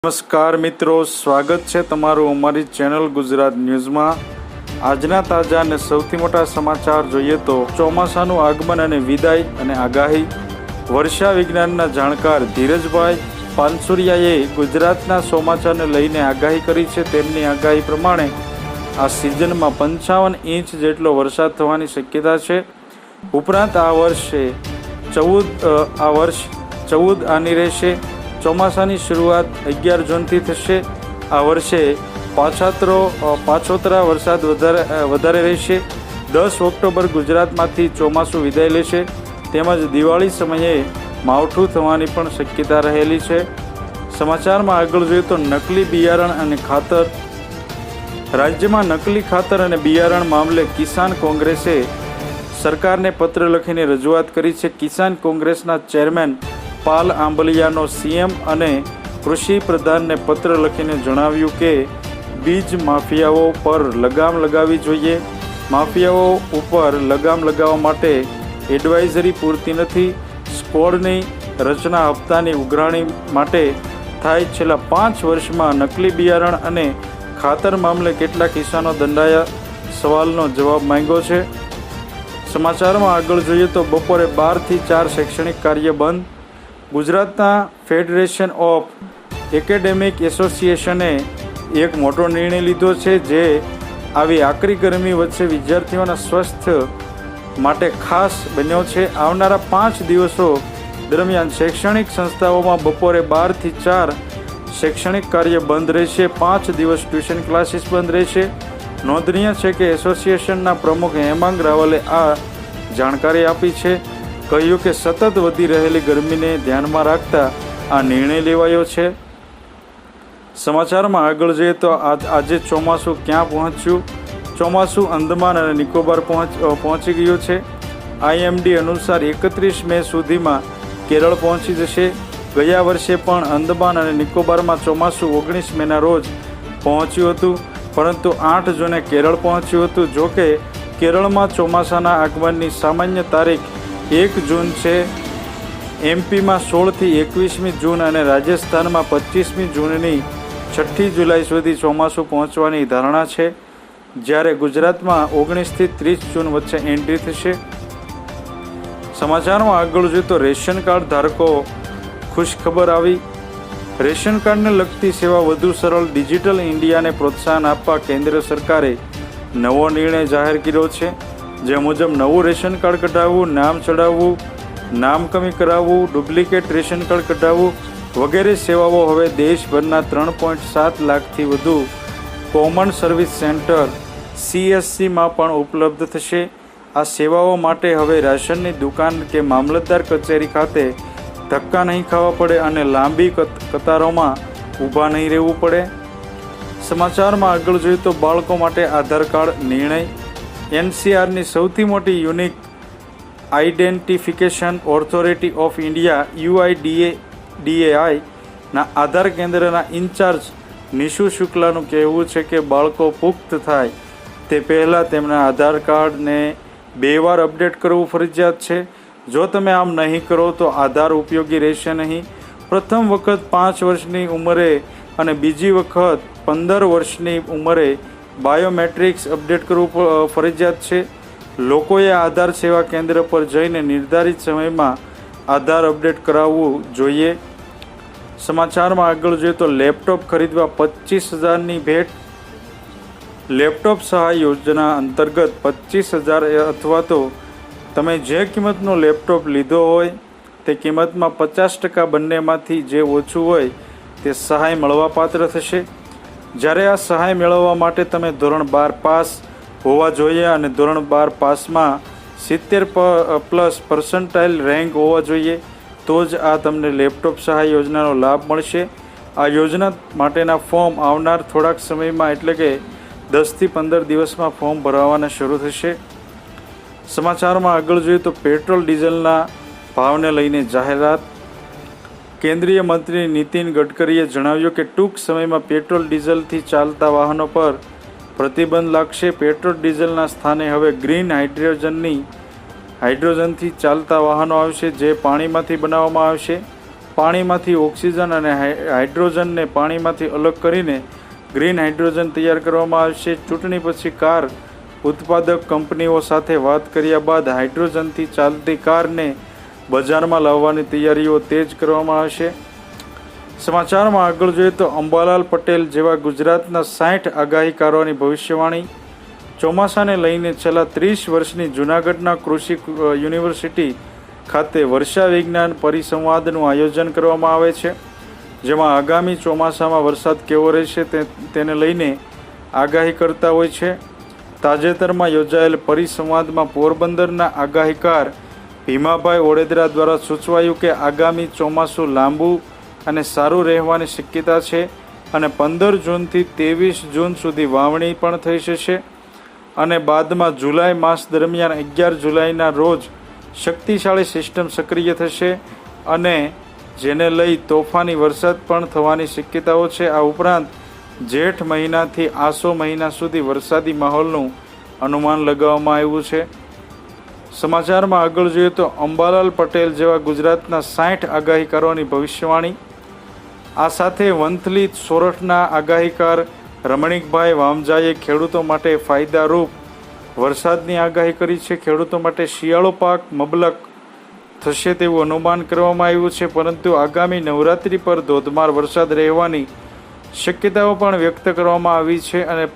નમસ્કાર મિત્રો, સ્વાગત છે તમારું અમારી ચેનલ ગુજરાત ન્યૂઝમાં। આજના તાજા અને સૌથી મોટા સમાચાર જોઈએ તો ચોમાસાનું આગમન અને વિદાય અને આગાહી। વર્ષા વિજ્ઞાનના જાણકાર ધીરજભાઈ પાનસુરિયાએ ગુજરાતના ચોમાસાને લઈને આગાહી કરી છે। તેમની આગાહી પ્રમાણે આ સિઝનમાં 55 ઇંચ જેટલો વરસાદ થવાની શક્યતા છે। ઉપરાંત આ વર્ષ 14 આની રહેશે। ચોમાસાની શરૂઆત 11 જૂનથી થશે। આ વર્ષે પાછોતરા વરસાદ વધારે રહેશે। 10 ઓક્ટોબર ગુજરાતમાંથી ચોમાસું વિદાય લેશે। તેમજ દિવાળી સમયે માવઠું થવાની પણ શક્યતા રહેલી છે। સમાચારમાં આગળ જોઈએ તો નકલી બિયારણ અને ખાતર। રાજ્યમાં નકલી ખાતર અને બિયારણ મામલે કિસાન કોંગ્રેસે સરકારને પત્ર લખીને રજૂઆત કરી છે। કિસાન કોંગ્રેસના ચેરમેન પાલ આંબલિયાનો સીએમ અને કૃષિ પ્રધાનને પત્ર લખીને જણાવ્યું કે બીજ માફિયાઓ પર લગામ લગાવવી જોઈએ। માફિયાઓ ઉપર લગામ લગાવવા માટે એડવાઇઝરી પૂરતી નથી। સ્કોડની રચના હપ્તાની ઉઘરાણી માટે થાય। છેલ્લા 5 વર્ષમાં નકલી બિયારણ અને ખાતર મામલે કેટલા કિસાનો દંડાયા? સવાલનો જવાબ માંગ્યો છે। સમાચારમાં આગળ જોઈએ તો બપોરે 12 થી 4 શૈક્ષણિક કાર્ય બંધ। ગુજરાતના ફેડરેશન ઓફ એકેડેમિક એસોસિએશને એક મોટો નિર્ણય લીધો છે, જે આવી આકરી ગરમી વચ્ચે વિદ્યાર્થીઓના સ્વાસ્થ્ય માટે ખાસ બન્યો છે। આવનારા 5 દિવસો દરમિયાન શૈક્ષણિક સંસ્થાઓમાં બપોરે 12 થી 4 શૈક્ષણિક કાર્ય બંધ રહેશે। 5 દિવસ ટ્યુશન ક્લાસીસ બંધ રહેશે। નોંધનીય છે કે એસોસિએશનના પ્રમુખ હેમાંગ રાવલે આ જાણકારી આપી છે। કહ્યું કે સતત વધી રહેલી ગરમીને ધ્યાનમાં રાખતા આ નિર્ણય લેવાયો છે। સમાચારમાં આગળ જઈએ તો આજે ચોમાસું ક્યાં પહોંચ્યું? ચોમાસું અંદમાન અને નિકોબાર પહોંચી ગયું છે। આઈએમડી અનુસાર 31 મે સુધીમાં કેરળ પહોંચી જશે। ગયા વર્ષે પણ અંદમાન અને નિકોબારમાં ચોમાસું 19 મેના રોજ પહોંચ્યું હતું, પરંતુ 8 જૂને કેરળ પહોંચ્યું હતું। જોકે કેરળમાં ચોમાસાના આગમનની સામાન્ય તારીખ 1 જૂન છે। એમપીમાં 16 થી 21મી જૂન અને રાજસ્થાનમાં 25મી જૂનની 6 જુલાઈ સુધી ચોમાસું પહોંચવાની ધારણા છે, જ્યારે ગુજરાતમાં 19 થી 30 જૂન વચ્ચે એન્ટ્રી થશે। સમાચારમાં આગળ જોઈએ તો રેશન કાર્ડ ધારકો ખુશખબર આવી। રેશન કાર્ડને લગતી સેવા વધુ સરળ ડિજિટલ ઇન્ડિયાને પ્રોત્સાહન આપવા કેન્દ્ર સરકારે નવો નિર્ણય જાહેર કર્યો છે, જે મુજબ નવું રેશન કાર્ડ કઢાવવું, નામ ચડાવવું, નામ કમી કરાવવું, ડુપ્લિકેટ રેશન કાર્ડ કઢાવવું વગેરે સેવાઓ હવે દેશભરના 3.7 લાખથી વધુ કોમન સર્વિસ સેન્ટર CSCમાં પણ ઉપલબ્ધ થશે। આ સેવાઓ માટે હવે રાશનની દુકાન કે મામલતદાર કચેરી ખાતે ધક્કા નહીં ખાવા પડે અને લાંબી કતારોમાં ઊભા નહીં રહેવું પડે। સમાચારમાં આગળ જોઈએ તો બાળકો માટે આધાર કાર્ડ નિર્ણય। NCRની સૌથી મોટી unique identification authority of India UIDAI ના આધાર કેન્દ્રના ઇન્ચાર્જ નિશુ શુક્લાનું કહેવું છે કે બાળકો પુખ્ત થાય તે પહેલાં તેમના આધાર કાર્ડને 2 વાર અપડેટ કરવું ફરજિયાત છે। જો તમે આમ નહીં કરો તો આધાર ઉપયોગી રહેશે નહીં। પ્રથમ વખત 5 વર્ષની ઉંમરે અને બીજી વખત 15 વર્ષની ઉંમરે બાયોમેટ્રિક્સ અપડેટ કરવું ફરજિયાત છે। લોકોએ આધાર સેવા કેન્દ્ર પર જઈને નિર્ધારિત સમયમાં આધાર અપડેટ કરાવવું જોઈએ। સમાચારમાં આગળ જોઈએ તો લેપટોપ ખરીદવા 25,000ની ભેટ। લેપટોપ સહાય યોજના અંતર્ગત 25,000 અથવા તો તમે જે કિંમતનો લેપટોપ લીધો હોય તે કિંમતમાં 50% બંનેમાંથી જે ઓછું હોય તે સહાય મળવાપાત્ર થશે। જ્યારે આ સહાય મેળવવા માટે તમે ધોરણ 12 પાસ હોવા જોઈએ અને ધોરણ 12 પાસમાં 70+ રેન્ક હોવા જોઈએ, તો જ આ તમને લેપટોપ સહાય યોજનાનો લાભ મળશે। આ યોજના માટેના ફોર્મ આવનાર થોડાક સમયમાં એટલે કે 10 થી 15 દિવસમાં ફોર્મ ભરવાના શરૂ થશે। સમાચારમાં આગળ જોઈએ તો પેટ્રોલ ડીઝલના ભાવને લઈને જાહેરાત। કેન્દ્રીય મંત્રી નીતિન ગડકરીએ જણાવ્યું કે ટૂંક સમયમાં પેટ્રોલ ડીઝલથી ચાલતા વાહનો પર પ્રતિબંધ લાગશે। પેટ્રોલ ડીઝલના સ્થાને હવે ગ્રીન હાઇડ્રોજનથી ચાલતા વાહનો આવશે, જે પાણીમાંથી બનાવવામાં આવશે। પાણીમાંથી ઓક્સિજન અને હાઇડ્રોજનને પાણીમાંથી અલગ કરીને ગ્રીન હાઇડ્રોજન તૈયાર કરવામાં આવશે. ચૂંટણી પછી કાર ઉત્પાદક કંપનીઓ સાથે વાત કર્યા બાદ હાઇડ્રોજનથી ચાલતી કારને બજારમાં લાવવાની તૈયારીઓ તેજ કરવામાં આવશે. સમાચારમાં આગળ જોઈએ તો અંબાલાલ પટેલ જેવા ગુજરાતના 60 આગાહીકારોની ભવિષ્યવાણી. ચોમાસાને લઈને છેલ્લા 30 વર્ષની જૂનાગઢના કૃષિ યુનિવર્સિટી ખાતે વર્ષા વિજ્ઞાન પરિસંવાદનું આયોજન કરવામાં આવે છે, જેમાં આગામી ચોમાસામાં વરસાદ કેવો રહેશે તેને લઈને આગાહી કરતા હોય છે. તાજેતરમાં યોજાયેલ પરિસંવાદમાં પોરબંદરના આગાહીકાર ભીમાભાઈ ઓડેદરા દ્વારા સૂચવાયું કે આગામી ચોમાસું લાંબુ અને સારું રહેવાની શક્યતા છે અને 15 જૂનથી 23 જૂન સુધી વાવણી પણ થઈ જશે અને બાદમાં જુલાઈ માસ દરમિયાન 11 જુલાઈના રોજ શક્તિશાળી સિસ્ટમ સક્રિય થશે અને જેને લઈ તોફાની વરસાદ પણ થવાની શક્યતાઓ છે. આ ઉપરાંત જેઠ મહિનાથી આસો મહિના સુધી વરસાદી માહોલનું અનુમાન લગાવવામાં આવ્યું છે. સમાચારમાં આગળ જોઈએ તો અંબાલાલ પટેલ જેવા ગુજરાતના 60 આગાહીકારોની ભવિષ્યવાણી. આ સાથે વંથલી સોરઠના આગાહીકાર રમણીકભાઈ વામજાએ ખેડૂતો માટે ફાયદારૂપ વરસાદની આગાહી કરી છે. ખેડૂતો માટે શિયાળો પાક મબલક થશે તેવું અનુમાન કરવામાં આવ્યું છે, પરંતુ આગામી નવરાત્રિ પર ધોધમાર વરસાદ રહેવાની શક્યતાઓ પણ વ્યક્ત કરવામાં આવી છે અને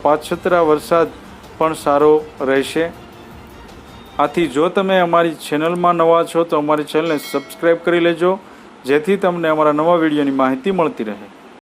પાછતરા વરસાદ પણ સારો રહેશે. આથી જો તમે અમારી ચેનલમાં નવા છો તો અમારી ચેનલને સબસ્ક્રાઈબ કરી લેજો, જેથી તમને અમારા નવા વિડીયોની માહિતી મળતી રહે.